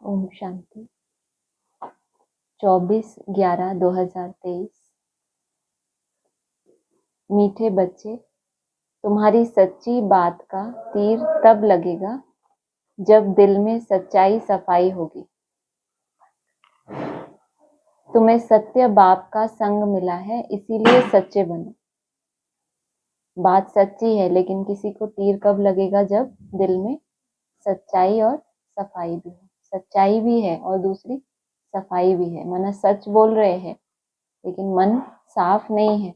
ओम शांति। 24/11/2023। मीठे बच्चे, तुम्हारी सच्ची बात का तीर तब लगेगा जब दिल में सच्चाई सफाई होगी। तुम्हें सत्य बाप का संग मिला है, इसीलिए सच्चे बनो। बात सच्ची है, लेकिन किसी को तीर कब लगेगा? जब दिल में सच्चाई और सफाई भी हो। सच्चाई भी है और दूसरी सफाई भी है। माना सच बोल रहे हैं लेकिन मन साफ नहीं है,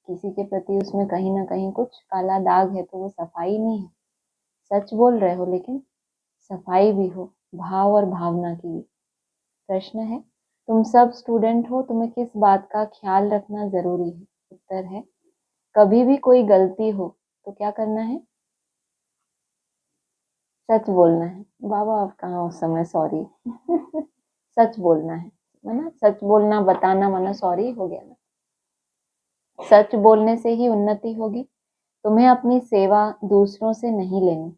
किसी के प्रति उसमें कहीं ना कहीं कुछ काला दाग है, तो वो सफाई नहीं है। सच बोल रहे हो लेकिन सफाई भी हो, भाव और भावना की भी। प्रश्न है, तुम सब स्टूडेंट हो, तुम्हें किस बात का ख्याल रखना जरूरी है? उत्तर है, कभी भी कोई गलती हो तो क्या करना है? सच बोलना है। बाबा आप कहाँ उस समय? सॉरी सच बोलना है ना। सच बोलना, बताना, माना सॉरी हो गया ना। सच बोलने से ही उन्नति होगी। तुम्हें अपनी सेवा दूसरों से नहीं लेनी।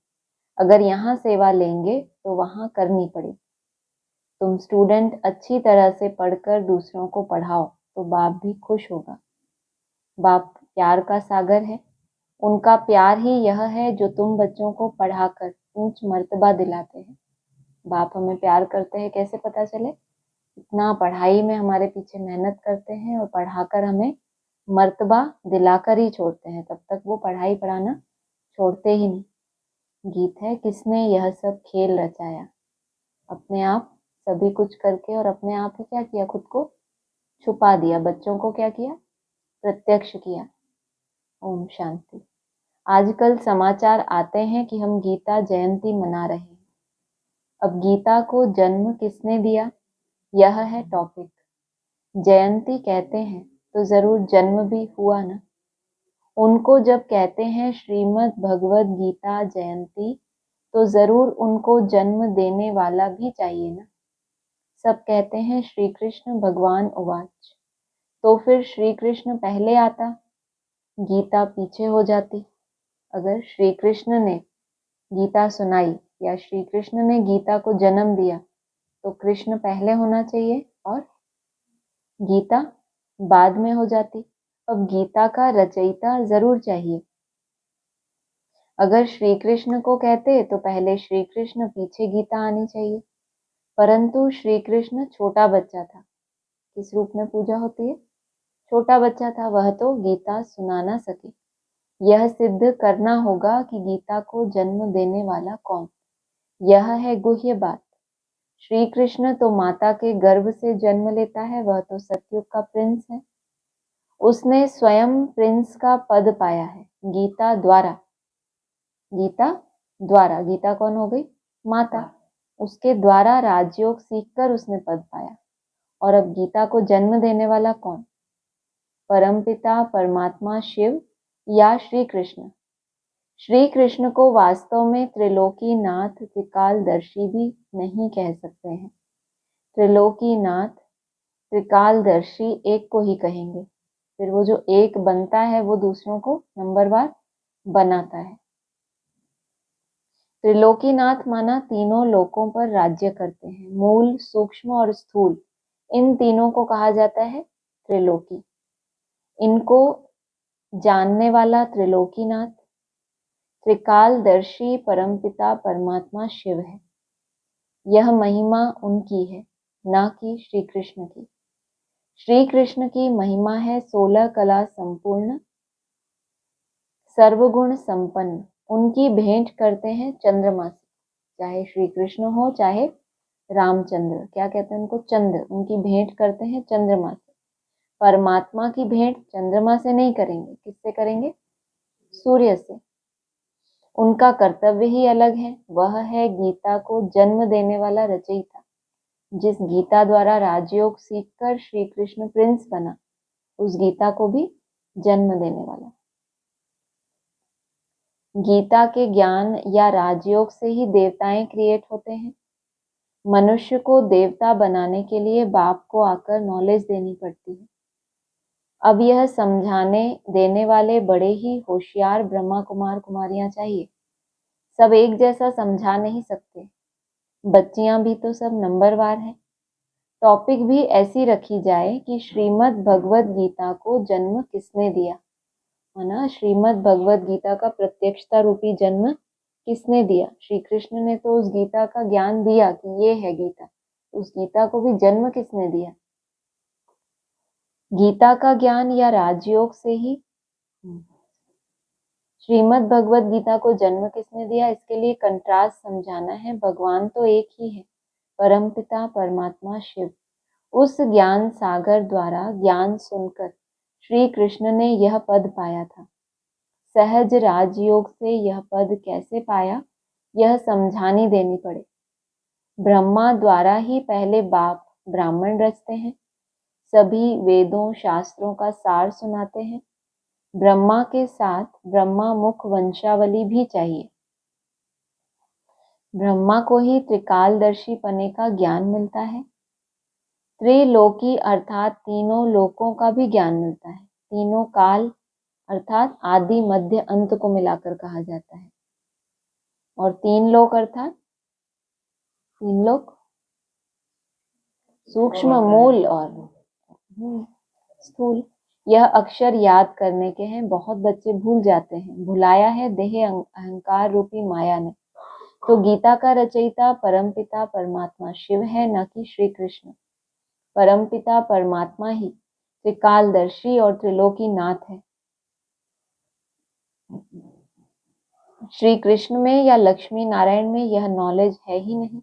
अगर यहाँ सेवा लेंगे तो वहां करनी पड़ेगी। तुम स्टूडेंट अच्छी तरह से पढ़कर दूसरों को पढ़ाओ तो बाप भी खुश होगा। बाप प्यार का सागर है। उनका प्यार ही यह है जो तुम बच्चों को पढ़ाकर ऊंच मर्तबा दिलाते हैं। बाप हमें प्यार करते हैं, कैसे पता चले? इतना पढ़ाई में हमारे पीछे मेहनत करते हैं और पढ़ाकर हमें मर्तबा दिलाकर ही छोड़ते हैं। तब तक वो पढ़ाई पढ़ाना छोड़ते ही नहीं। गीत है, किसने यह सब खेल रचाया? अपने आप सभी कुछ करके और अपने आप ही क्या किया? खुद को छुपा दिया। बच्चों को क्या किया? प्रत्यक्ष किया। ओम शांति। आजकल समाचार आते हैं कि हम गीता जयंती मना रहे हैं। अब गीता को जन्म किसने दिया, यह है टॉपिक। जयंती कहते हैं तो जरूर जन्म भी हुआ ना। उनको जब कहते हैं श्रीमद् भगवद गीता जयंती, तो जरूर उनको जन्म देने वाला भी चाहिए ना। सब कहते हैं श्री कृष्ण भगवान उवाच, तो फिर श्री कृष्ण पहले आता, गीता पीछे हो जाती। अगर श्री कृष्ण ने गीता सुनाई या श्री कृष्ण ने गीता को जन्म दिया तो कृष्ण पहले होना चाहिए और गीता बाद में हो जाती। अब गीता का रचयिता जरूर चाहिए। अगर श्री कृष्ण को कहते तो पहले श्री कृष्ण, पीछे गीता आनी चाहिए। परंतु श्री कृष्ण छोटा बच्चा था। किस रूप में पूजा होती है? छोटा बच्चा था, वह तो गीता सुना ना सके। यह सिद्ध करना होगा कि गीता को जन्म देने वाला कौन। यह है गुह्य बात। श्री कृष्ण तो माता के गर्भ से जन्म लेता है, वह तो सतयुग का प्रिंस है। उसने स्वयं प्रिंस का पद पाया है गीता द्वारा। गीता द्वारा, गीता कौन हो गई? माता। उसके द्वारा राजयोग सीखकर उसने पद पाया। और अब गीता को जन्म देने वाला कौन? परमपिता परमात्मा शिव या श्री कृष्ण। श्री कृष्ण को वास्तव में त्रिलोकी नाथ त्रिकालदर्शी भी नहीं कह सकते हैं। त्रिलोकी नाथ त्रिकालदर्शी एक को ही कहेंगे। फिर वो जो एक बनता है वो दूसरों को नंबरवार बनाता है। त्रिलोकीनाथ माना तीनों लोकों पर राज्य करते हैं। मूल, सूक्ष्म और स्थूल, इन तीनों को कहा जाता है त्रिलोकी। इनको जानने वाला त्रिलोकीनाथ, त्रिकालदर्शी परमपिता परमात्मा शिव है। यह महिमा उनकी है, ना कि श्री कृष्ण की। श्री कृष्ण की महिमा है 16 कला संपूर्ण, सर्वगुण संपन्न। उनकी भेंट करते हैं चंद्रमा से, चाहे श्री कृष्ण हो चाहे रामचंद्र। क्या कहते हैं उनको? चंद्र। उनकी भेंट करते हैं चंद्रमा से। परमात्मा की भेंट चंद्रमा से नहीं करेंगे, किससे करेंगे? सूर्य से। उनका कर्तव्य ही अलग है। वह है गीता को जन्म देने वाला रचयिता। जिस गीता द्वारा राजयोग सीखकर श्री कृष्ण प्रिंस बना, उस गीता को भी जन्म देने वाला। गीता के ज्ञान या राजयोग से ही देवताएं क्रिएट होते हैं। मनुष्य को देवता बनाने के लिए बाप को आकर नॉलेज देनी पड़ती है। अब यह समझाने देने वाले बड़े ही होशियार ब्रह्मा कुमार कुमारियां चाहिए। सब एक जैसा समझा नहीं सकते। बच्चियां भी तो सब नंबरवार है। टॉपिक भी ऐसी रखी जाए कि श्रीमद् भगवद गीता को जन्म किसने दिया, है ना। श्रीमद् भगवद गीता का प्रत्यक्षता रूपी जन्म किसने दिया? श्री कृष्ण ने तो उस गीता का ज्ञान दिया कि ये है गीता। उस गीता को भी जन्म किसने दिया? गीता का ज्ञान या राजयोग से ही। श्रीमद् भगवद गीता को जन्म किसने दिया? इसके लिए कंट्रास्ट समझाना है। भगवान तो एक ही है, परमपिता परमात्मा शिव। उस ज्ञान सागर द्वारा ज्ञान सुनकर श्री कृष्ण ने यह पद पाया था। सहज राजयोग से यह पद कैसे पाया, यह समझानी देनी पड़े। ब्रह्मा द्वारा ही पहले बाप ब्राह्मण रचते हैं, सभी वेदों शास्त्रों का सार सुनाते हैं। ब्रह्मा के साथ ब्रह्मा मुख वंशावली भी चाहिए। ब्रह्मा को ही त्रिकालदर्शी पने का ज्ञान मिलता है। त्रिलोकी अर्थात तीनों लोकों का भी ज्ञान मिलता है। तीनों काल अर्थात आदि मध्य अंत को मिलाकर कहा जाता है। और तीन लोक अर्थात तीन लोक सूक्ष्म मूल और स्थूल। यह अक्षर याद करने के हैं, बहुत बच्चे भूल जाते हैं। भुलाया है देह अहंकार रूपी माया ने। तो गीता का रचयिता परमपिता परमात्मा शिव है, न कि श्री कृष्ण। परमपिता परमात्मा ही त्रिकालदर्शी और त्रिलोकी नाथ है। श्री कृष्ण में या लक्ष्मी नारायण में यह नॉलेज है ही नहीं।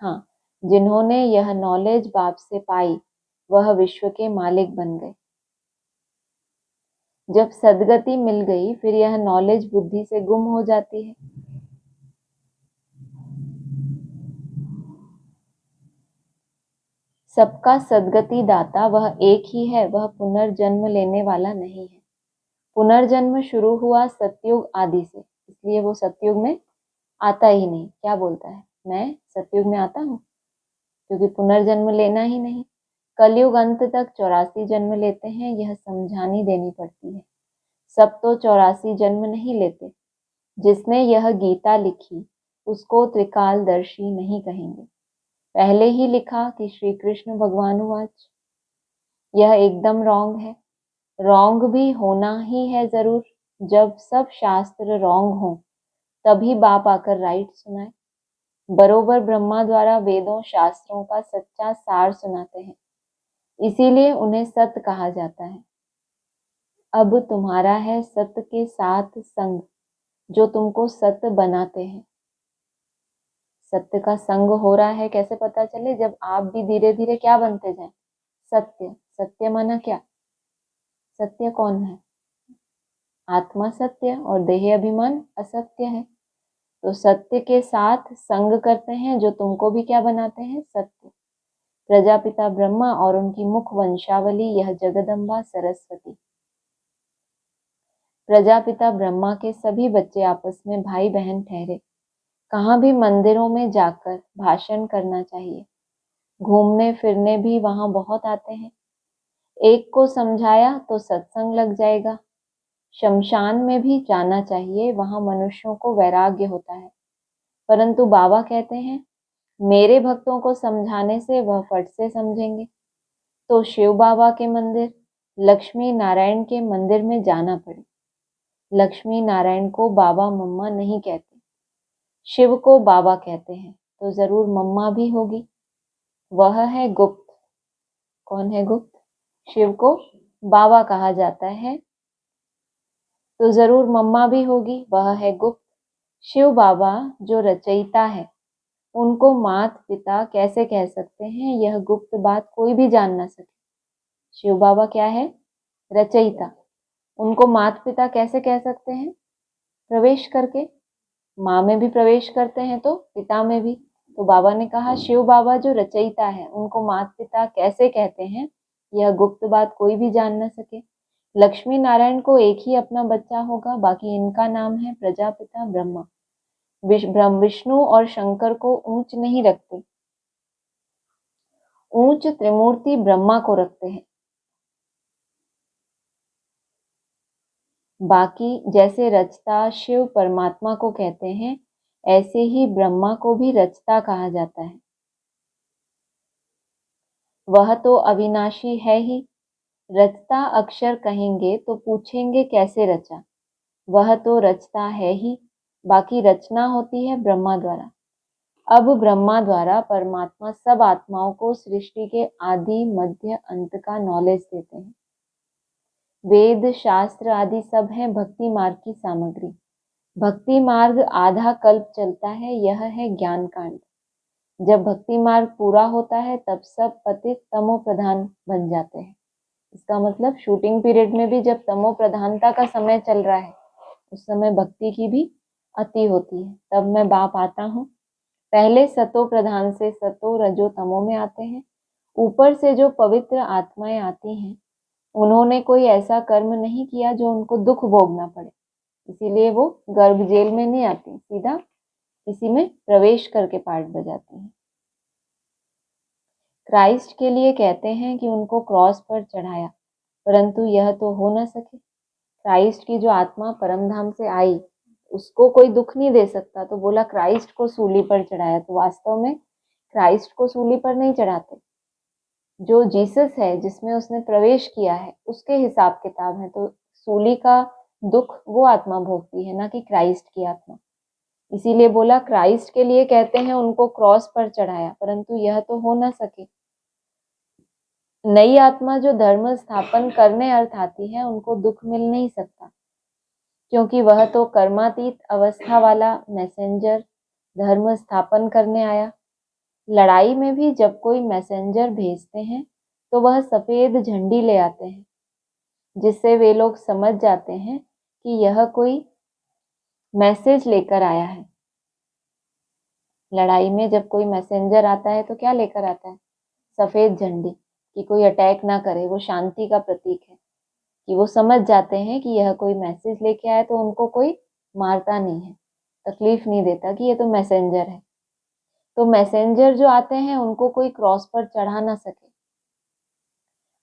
हाँ, जिन्होंने यह नॉलेज बाप से पाई वह विश्व के मालिक बन गए। जब सद्गति मिल गई फिर यह नॉलेज बुद्धि से गुम हो जाती है। सबका सद्गति दाता वह एक ही है, वह पुनर्जन्म लेने वाला नहीं है। पुनर्जन्म शुरू हुआ सतयुग आदि से, इसलिए वो सतयुग में आता ही नहीं। क्या बोलता है, मैं सतयुग में आता हूँ, क्योंकि पुनर्जन्म लेना ही नहीं। कलयुग अंत तक 84 जन्म लेते हैं, यह समझानी देनी पड़ती है। सब तो 84 जन्म नहीं लेते। जिसने यह गीता लिखी उसको त्रिकालदर्शी नहीं कहेंगे। पहले ही लिखा कि श्री कृष्ण भगवान वाच। यह एकदम रॉन्ग है। रॉन्ग भी होना ही है जरूर। जब सब शास्त्र रॉन्ग हो तभी बाप आकर राइट सुनाए। बरोबर ब्रह्मा द्वारा वेदों शास्त्रों का सच्चा सार सुनाते हैं, इसीलिए उन्हें सत्य कहा जाता है। अब तुम्हारा है सत्य के साथ संग, जो तुमको सत्य बनाते हैं। सत्य का संग हो रहा है कैसे पता चले? जब आप भी धीरे धीरे क्या बनते जाएं? सत्य। सत्य माना क्या? सत्य कौन है? आत्मा सत्य और देह अभिमान असत्य है। तो सत्य के साथ संग करते हैं जो तुमको भी क्या बनाते हैं? सत्य। प्रजापिता ब्रह्मा और उनकी मुख वंशावली यह जगदम्बा सरस्वती। प्रजापिता ब्रह्मा के सभी बच्चे आपस में भाई बहन ठहरे। कहाँ भी मंदिरों में जाकर भाषण करना चाहिए। घूमने फिरने भी वहां बहुत आते हैं। एक को समझाया तो सत्संग लग जाएगा। शमशान में भी जाना चाहिए, वहां मनुष्यों को वैराग्य होता है। परंतु बाबा कहते हैं मेरे भक्तों को समझाने से वह फट से समझेंगे। तो शिव बाबा के मंदिर, लक्ष्मी नारायण के मंदिर में जाना पड़े। लक्ष्मी नारायण को बाबा मम्मा नहीं कहते, शिव को बाबा कहते हैं, तो जरूर मम्मा भी होगी। वह है गुप्त। कौन है गुप्त? शिव को बाबा कहा जाता है, तो जरूर मम्मा भी होगी। वह है गुप्त। शिव बाबा जो रचयिता है उनको मात पिता कैसे कह सकते हैं? यह गुप्त बात कोई भी जान ना सके। शिव बाबा क्या है? रचयिता। उनको मात पिता कैसे कह सकते हैं? प्रवेश करके। माँ में भी प्रवेश करते हैं तो पिता में भी। तो बाबा ने कहा शिव बाबा जो रचयिता है उनको मात पिता कैसे कहते हैं? यह गुप्त बात कोई भी जान न सके। लक्ष्मी नारायण को एक ही अपना बच्चा होगा, बाकी इनका नाम है प्रजापिता ब्रह्मा। विष्णु और शंकर को ऊंच नहीं रखते, ऊंच त्रिमूर्ति ब्रह्मा को रखते हैं। बाकी जैसे रचता शिव परमात्मा को कहते हैं, ऐसे ही ब्रह्मा को भी रचता कहा जाता है। वह तो अविनाशी है ही। रचता अक्षर कहेंगे तो पूछेंगे कैसे रचा। वह तो रचता है ही, बाकी रचना होती है ब्रह्मा द्वारा। अब ब्रह्मा द्वारा परमात्मा सब आत्माओं को सृष्टि के आदि मध्य अंत का नॉलेज देते हैं। वेद शास्त्र आदि सब हैं भक्ति मार्ग की सामग्री। भक्ति मार्ग आधा कल्प चलता है, यह है ज्ञान कांड। जब भक्ति मार्ग पूरा होता है तब सब पतित तमो प्रधान बन जाते हैं। इसका मतलब शूटिंग पीरियड में भी जब तमो प्रधानता का समय चल रहा है उस समय भक्ति की भी अति होती है। तब मैं बाप आता हूँ। पहले सतो प्रधान से सतो रजो तमो में आते हैं। ऊपर से जो पवित्र आत्माएं आती हैं उन्होंने कोई ऐसा कर्म नहीं किया जो उनको दुख भोगना पड़े, इसीलिए वो गर्भ जेल में नहीं आती, सीधा इसी में प्रवेश करके पार्ट बजाती हैं। क्राइस्ट के लिए कहते हैं कि उनको क्रॉस पर चढ़ाया, परंतु यह तो हो न सके। क्राइस्ट की जो आत्मा परमधाम से आई उसको कोई दुख नहीं दे सकता, तो बोला क्राइस्ट को सूली पर चढ़ाया। तो वास्तव में क्राइस्ट को सूली पर नहीं चढ़ाते, जो जीसस है जिसमें उसने प्रवेश किया है उसके हिसाब किताब है। तो सूली का दुख वो आत्मा भोगती है, ना कि क्राइस्ट की आत्मा। इसीलिए बोला क्राइस्ट के लिए कहते हैं उनको क्रॉस पर चढ़ाया, परंतु यह तो हो ना सके। नई आत्मा जो धर्म स्थापन करने अर्थ आती है उनको दुख मिल नहीं सकता, क्योंकि वह तो कर्मातीत अवस्था वाला मैसेंजर धर्म स्थापन करने आया। लड़ाई में भी जब कोई मैसेंजर भेजते हैं तो वह सफेद झंडी ले आते हैं, जिससे वे लोग समझ जाते हैं कि यह कोई मैसेज लेकर आया है। लड़ाई में जब कोई मैसेंजर आता है तो क्या लेकर आता है? सफेद झंडी, कि कोई अटैक ना करे, वो शांति का प्रतीक है। कि वो समझ जाते हैं कि यह कोई मैसेज लेके आया, तो उनको कोई मारता नहीं है, तकलीफ नहीं देता कि ये तो मैसेंजर है। तो मैसेंजर जो आते हैं उनको कोई क्रॉस पर चढ़ा ना सके।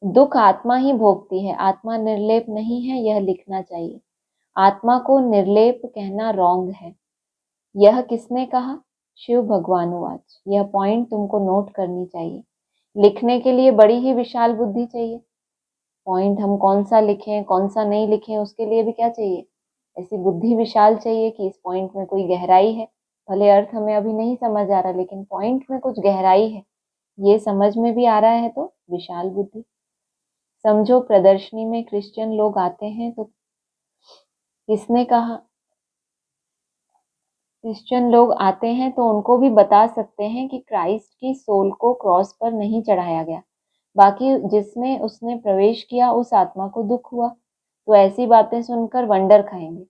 दुख आत्मा ही भोगती है, आत्मा निर्लेप नहीं है, यह लिखना चाहिए। आत्मा को निर्लेप कहना रॉन्ग है। यह किसने कहा? शिव भगवान वाच। यह पॉइंट तुमको नोट करनी चाहिए। लिखने के लिए बड़ी ही विशाल बुद्धि चाहिए। पॉइंट हम कौन सा लिखें कौन सा नहीं लिखें उसके लिए भी क्या चाहिए? ऐसी बुद्धि विशाल चाहिए कि इस पॉइंट में कोई गहराई है। भले अर्थ हमें अभी नहीं समझ आ रहा, लेकिन पॉइंट में कुछ गहराई है, ये समझ में भी आ रहा है, तो विशाल बुद्धि। समझो, प्रदर्शनी में क्रिश्चियन लोग आते हैं तो किसने कहा? क्रिश्चियन लोग आते हैं तो उनको भी बता सकते हैं कि क्राइस्ट की सोल को क्रॉस पर नहीं चढ़ाया गया, बाकी जिसमें उसने प्रवेश किया उस आत्मा को दुख हुआ। तो ऐसी बातें सुनकर वंडर खाएंगे।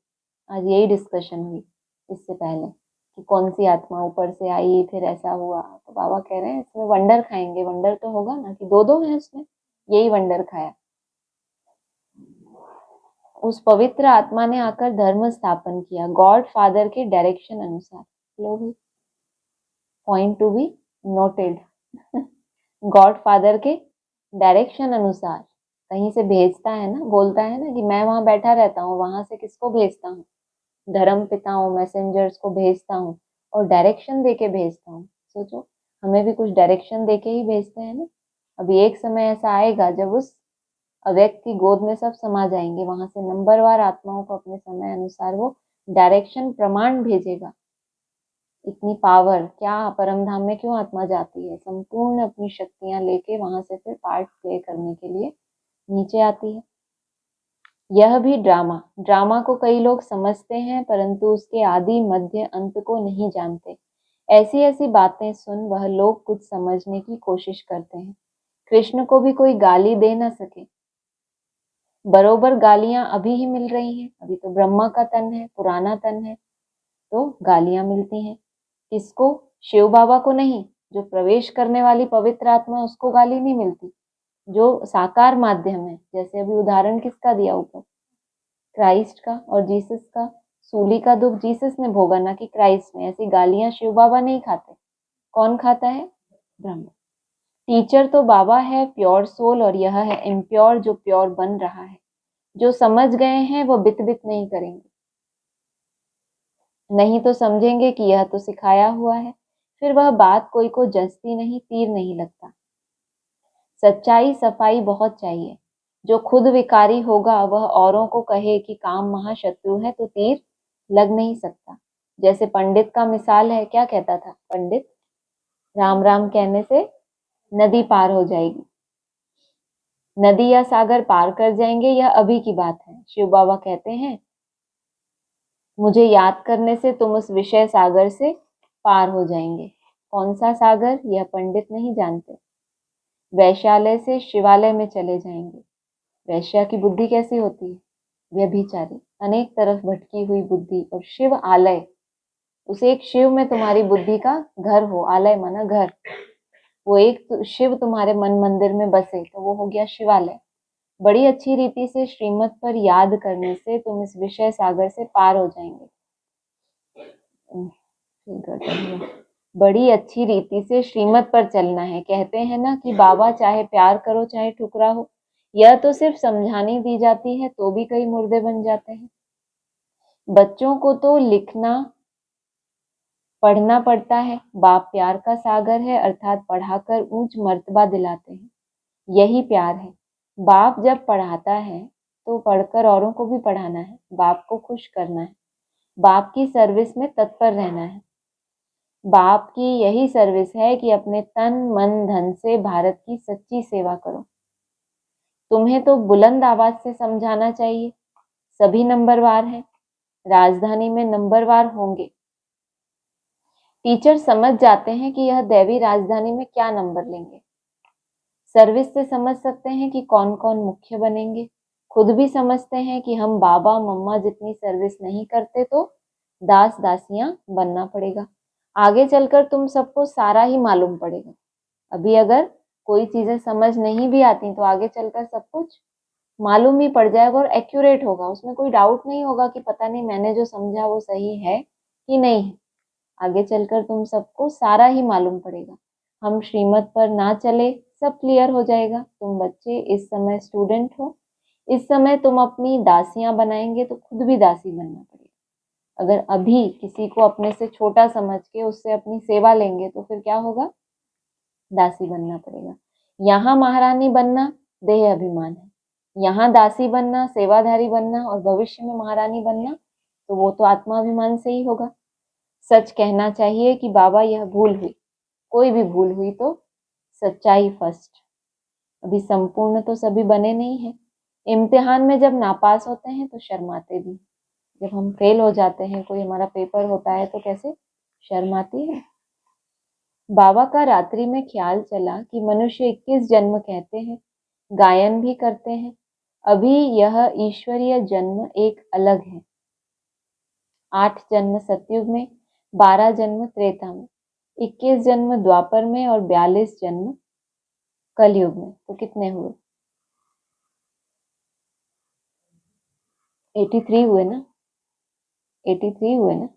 आज यही डिस्कशन हुई इससे पहले कि कौन सी आत्मा ऊपर से आई फिर ऐसा हुआ, तो बाबा कह रहे हैं इसमें वंडर खाएंगे। वंडर तो होगा ना कि दो है उसमें, यही वंडर खाया। उस पवित्र आत्मा ने आकर धर्म स्थापन किया गॉड फादर के डायरेक्शन अनुसार। लो भी point to be noted. God father के डायरेक्शन अनुसार कहीं से भेजता है ना, बोलता है ना कि मैं वहां बैठा रहता हूँ, वहां से किसको भेजता हूँ? धर्म पिताओं मैसेंजर्स को भेजता हूँ और डायरेक्शन देके भेजता हूँ। सोचो, हमें भी कुछ डायरेक्शन देके ही भेजते हैं ना। अभी एक समय ऐसा आएगा जब उस अव्यक्त की गोद में सब समा जाएंगे, वहां से नंबरवार आत्माओं को अपने समय अनुसार वो डायरेक्शन प्रमाण भेजेगा। इतनी पावर क्या परम धाम में क्यों आत्मा जाती है? संपूर्ण अपनी शक्तियां लेके वहां से फिर पार्ट प्ले करने के लिए नीचे आती है। यह भी ड्रामा को कई लोग समझते हैं, परंतु उसके आदि मध्य अंत को नहीं जानते। ऐसी ऐसी बातें सुन वह लोग कुछ समझने की कोशिश करते हैं। कृष्ण को भी कोई गाली दे ना सके। बरोबर गालियां अभी ही मिल रही हैं। अभी तो ब्रह्मा का तन है, पुराना तन है, तो गालियां मिलती हैं। किसको? शिव बाबा को नहीं, जो प्रवेश करने वाली पवित्र आत्मा उसको गाली नहीं मिलती। जो साकार माध्यम है, जैसे अभी उदाहरण किसका दिया ऊपर? क्राइस्ट का और जीसस का। सूली का दुख जीसस ने भोगा, ना कि क्राइस्ट ने। ऐसी गालियां शिव बाबा नहीं खाते। कौन खाता है? ब्रह्मा। टीचर तो बाबा है, प्योर सोल, और यह है इम्प्योर जो प्योर बन रहा है। जो समझ गए हैं वो बित बित नहीं करेंगे। नहीं तो समझेंगे कि यह तो सिखाया हुआ है, फिर वह बात कोई को जचती नहीं, तीर नहीं लगता। सच्चाई सफाई बहुत चाहिए। जो खुद विकारी होगा वह औरों को कहे कि काम महाशत्रु है तो तीर लग नहीं सकता। जैसे पंडित का मिसाल है, क्या कहता था पंडित? राम राम कहने से नदी पार हो जाएगी। नदी या सागर पार कर जाएंगे, यह अभी की बात है। शिव बाबा कहते हैं, मुझे याद करने से तुम उस विषय सागर से पार हो जाएंगे। कौन सा सागर? यह पंडित नहीं जानते। वैश्यालय से शिवालय में चले जाएंगे। वैश्या की बुद्धि कैसी होती है? व्यभिचारी, अनेक तरफ भटकी हुई बुद्धि। और शिव आलय, उसे एक शिव में तुम्हारी बुद्धि का घर हो। आलय माना घर। वो एक शिव तुम्हारे मन मंदिर में बसे तो वो हो गया शिवालय। बड़ी अच्छी रीति से श्रीमत पर याद करने से तुम इस विषय सागर से पार हो जाएंगे। बड़ी अच्छी रीति से श्रीमत पर चलना है। कहते हैं ना कि बाबा चाहे प्यार करो चाहे ठुकरा हो, यह तो सिर्फ समझाने दी जाती है तो भी कई मुर्दे बन जाते हैं। बच्चों को तो लिखना पढ़ना पड़ता है। बाप प्यार का सागर है, अर्थात पढ़ाकर ऊंच मर्तबा दिलाते हैं। यही प्यार है। बाप जब पढ़ाता है तो पढ़कर औरों को भी पढ़ाना है, बाप को खुश करना है, बाप की सर्विस में तत्पर रहना है। बाप की यही सर्विस है कि अपने तन मन धन से भारत की सच्ची सेवा करो। तुम्हें तो बुलंद आवाज से समझाना चाहिए। सभी नंबरवार हैं, राजधानी में नंबरवार होंगे। टीचर समझ जाते हैं कि यह दैवी राजधानी में क्या नंबर लेंगे। सर्विस से समझ सकते हैं कि कौन कौन मुख्य बनेंगे। खुद भी समझते हैं कि हम बाबा मम्मा जितनी सर्विस नहीं करते तो दास दासियां बनना पड़ेगा। आगे चलकर तुम सबको सारा ही मालूम पड़ेगा। अभी अगर कोई चीजें समझ नहीं भी आती तो आगे चलकर सब कुछ मालूम ही पड़ जाएगा और एक्यूरेट होगा। उसमें कोई डाउट नहीं होगा कि पता नहीं मैंने जो समझा वो सही है कि नहीं है। आगे चलकर तुम सबको सारा ही मालूम पड़ेगा। हम श्रीमत पर ना चले, सब क्लियर हो जाएगा। तुम बच्चे इस समय स्टूडेंट हो, इस समय तुम अपनी दासियां बनाएंगे तो खुद भी दासी बनना पड़ेगा। अगर अभी किसी को अपने से छोटा समझ के उससे अपनी सेवा लेंगे तो फिर क्या होगा? दासी बनना पड़ेगा। यहाँ महारानी बनना देह अभिमान है, यहाँ दासी बनना, सेवाधारी बनना और भविष्य में महारानी बनना तो वो तो आत्माभिमान से ही होगा। सच कहना चाहिए कि बाबा यह भूल हुई। कोई भी भूल हुई तो सच्चाई फर्स्ट। अभी संपूर्ण तो सभी बने नहीं हैं। इम्तिहान में जब नापास होते हैं तो शर्माते भी। जब हम फेल हो जाते हैं, कोई हमारा पेपर होता है तो कैसे शर्माती है। बाबा का रात्रि में ख्याल चला कि मनुष्य 21 जन्म कहते हैं, गायन भी करते हैं। अभी यह ईश्वरीय जन्म एक अलग है। 8 जन्म सतयुग में, 12 जन्म त्रेता में, 21 जन्म द्वापर में और 42 जन्म कलयुग में। तो कितने हुए? 83 हुए ना? 83 हुए ना?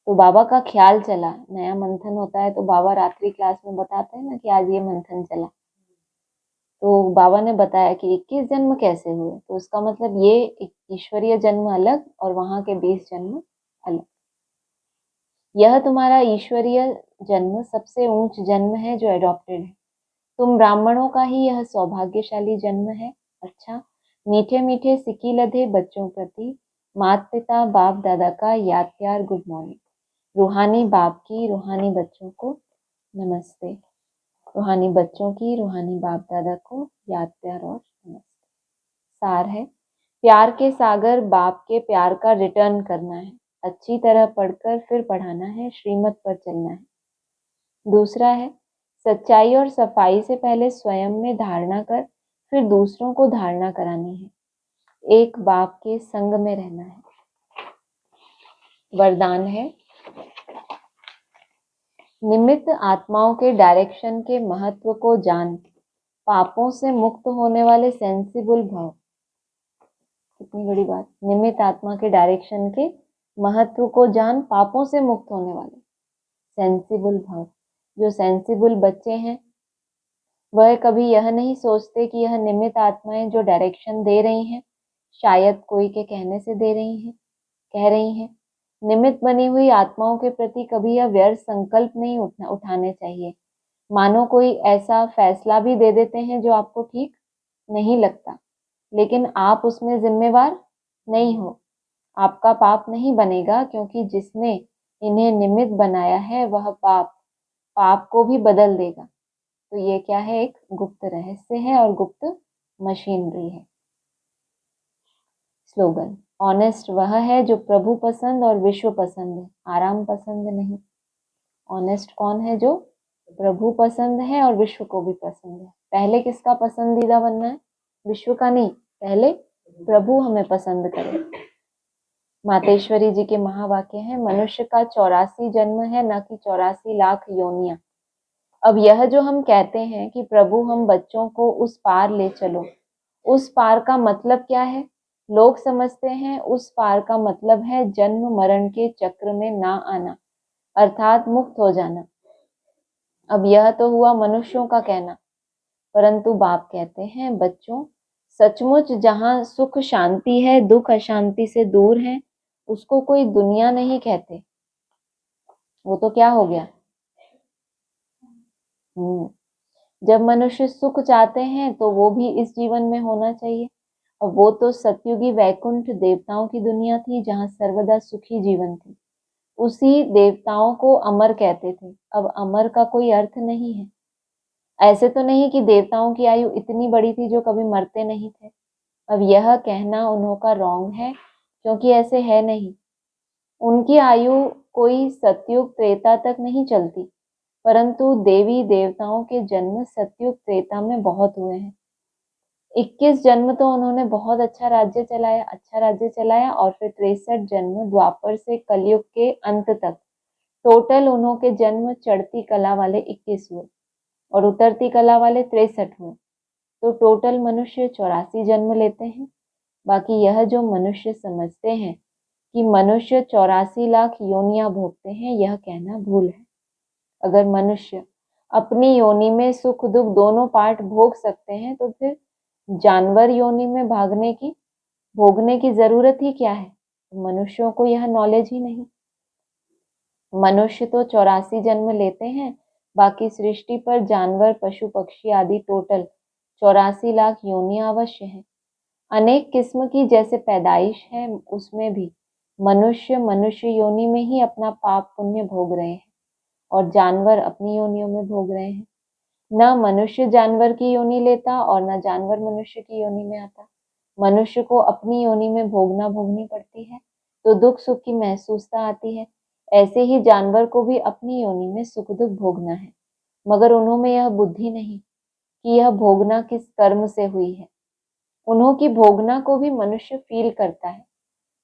तो बाबा का ख्याल चला, नया मंथन होता है तो बाबा रात्रि क्लास में बताते हैं ना कि आज ये मंथन चला। तो बाबा ने बताया कि 21 जन्म कैसे हुए, तो उसका मतलब ये ईश्वरीय जन्म अलग और वहां के 20 जन्म अलग। यह तुम्हारा ईश्वरीय जन्म सबसे ऊंच जन्म है जो एडॉप्टेड है। तुम ब्राह्मणों का ही यह सौभाग्यशाली जन्म है। अच्छा, मीठे मीठे सिकी लधे बच्चों प्रति माता पिता बाप दादा का याद प्यार गुड मॉर्निंग। रूहानी बाप की रूहानी बच्चों को नमस्ते। रूहानी बच्चों की रूहानी बाप दादा को याद प्यार और नमस्ते। सार है, प्यार के सागर बाप के प्यार का रिटर्न करना है। अच्छी तरह पढ़कर फिर पढ़ाना है, श्रीमत पर चलना है। दूसरा है, सच्चाई और सफाई से पहले स्वयं में धारणा कर फिर दूसरों को धारणा करानी है। एक बाप के संग में रहना है। वरदान है, निमित्त आत्माओं के डायरेक्शन के महत्व को जान, पापों से मुक्त होने वाले सेंसिबल भव। कितनी बड़ी बात। निमित्त आत्मा के डायरेक्शन के महत्व को जान, पापों से मुक्त होने वाले सेंसिबल भव। जो सेंसिबल बच्चे हैं वह कभी यह नहीं सोचते कि यह निमित्त आत्माएं जो डायरेक्शन दे रही हैं शायद कोई के कहने से दे रही हैं, कह रही हैं। निमित्त बनी हुई आत्माओं के प्रति कभी यह व्यर्थ संकल्प नहीं उठाने चाहिए। मानो कोई ऐसा फैसला भी दे देते हैं जो आपको ठीक नहीं लगता, लेकिन आप उसमें जिम्मेवार नहीं हो। आपका पाप नहीं बनेगा, क्योंकि जिसने इन्हें निमित्त बनाया है वह पाप को भी बदल देगा। तो ये क्या है? एक गुप्त रहस्य है और गुप्त मशीनरी है। स्लोगन: ऑनेस्ट वह है जो प्रभु पसंद और विश्व पसंद है, आराम पसंद नहीं। ऑनेस्ट कौन है? जो प्रभु पसंद है और विश्व को भी पसंद है। पहले किसका पसंदीदा बनना है? विश्व का नहीं, पहले प्रभु हमें पसंद करे। मातेश्वरी जी के महावाक्य हैं, मनुष्य का 84 जन्म है, न कि 84 लाख योनियां। अब यह जो हम कहते हैं कि प्रभु हम बच्चों को उस पार ले चलो, उस पार का मतलब क्या है? लोग समझते हैं उस पार का मतलब है जन्म मरण के चक्र में ना आना, अर्थात मुक्त हो जाना। अब यह तो हुआ मनुष्यों का कहना, परंतु बाप कहते हैं, बच्चों, सचमुच जहां सुख शांति है, दुख अशांति से दूर है, उसको कोई दुनिया नहीं कहते। वो तो क्या हो गया? जब मनुष्य सुख चाहते हैं तो वो भी इस जीवन में होना चाहिए। और वो तो सतयुगी वैकुंठ देवताओं की दुनिया थी, जहां सर्वदा सुखी जीवन थी। उसी देवताओं को अमर कहते थे। अब अमर का कोई अर्थ नहीं है। ऐसे तो नहीं कि देवताओं की आयु इतनी बड़ी थी जो कभी मरते नहीं थे। अब यह कहना उन्हों का रॉन्ग है, क्योंकि ऐसे है नहीं। उनकी आयु कोई सतयुग त्रेता तक नहीं चलती, परंतु देवी देवताओं के जन्म सतयुग त्रेता में बहुत हुए हैं। 21 जन्म तो उन्होंने बहुत अच्छा राज्य चलाया और फिर 63 जन्म द्वापर से कलयुग के अंत तक। टोटल उन्हों के जन्म चढ़ती कला वाले 21 हुए और उतरती कला वाले 63 हुए। तो टोटल मनुष्य 84 जन्म लेते हैं। बाकी यह जो मनुष्य समझते हैं कि मनुष्य 84 लाख योनियां भोगते हैं, यह कहना भूल है। अगर मनुष्य अपनी योनि में सुख दुख दोनों पार्ट भोग सकते हैं, तो फिर जानवर योनि में भोगने की जरूरत ही क्या है? मनुष्यों को यह नॉलेज ही नहीं। मनुष्य तो 84 जन्म लेते हैं, बाकी सृष्टि पर जानवर पशु पक्षी आदि टोटल 84 लाख योनियां अवश्य है। अनेक किस्म की जैसे पैदाइश है, उसमें भी मनुष्य योनि में ही अपना पाप पुण्य भोग रहे हैं और जानवर अपनी योनियों में भोग रहे हैं। न मनुष्य जानवर की योनि लेता और न जानवर मनुष्य की योनि में आता। मनुष्य को अपनी योनि में भोगनी पड़ती है, तो दुख सुख की महसूसता आती है। ऐसे ही जानवर को भी अपनी योनि में सुख दुख भोगना है, मगर उन्हों में यह बुद्धि नहीं कि यह भोगना किस कर्म से हुई है। उन्हों की भोगना को भी मनुष्य फील करता है,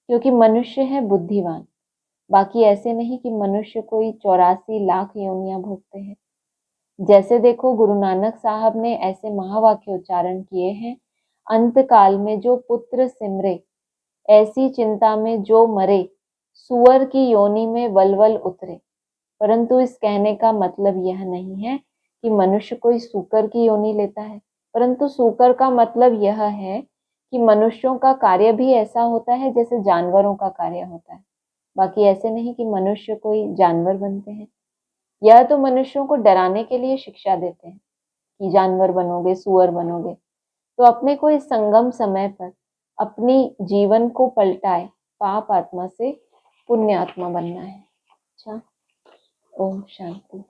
क्योंकि मनुष्य है बुद्धिवान। बाकी ऐसे नहीं कि मनुष्य कोई 84 लाख योनियां भोगते हैं। जैसे देखो, गुरु नानक साहब ने ऐसे महावाक्य उच्चारण किए हैं, अंत काल में जो पुत्र सिमरे, ऐसी चिंता में जो मरे, सुअर की योनि में वलवल उतरे। परंतु इस कहने का मतलब यह नहीं है कि मनुष्य कोई सूकर की योनि लेता है, परंतु सूकर का मतलब यह है कि मनुष्यों का कार्य भी ऐसा होता है जैसे जानवरों का कार्य होता है। बाकी ऐसे नहीं कि मनुष्य कोई जानवर बनते हैं। यह तो मनुष्यों को डराने के लिए शिक्षा देते हैं कि जानवर बनोगे, सुअर बनोगे। तो अपने को इस संगम समय पर अपनी जीवन को पलटाए, पाप आत्मा से पुण्य आत्मा बनना है। अच्छा, ओम शांति।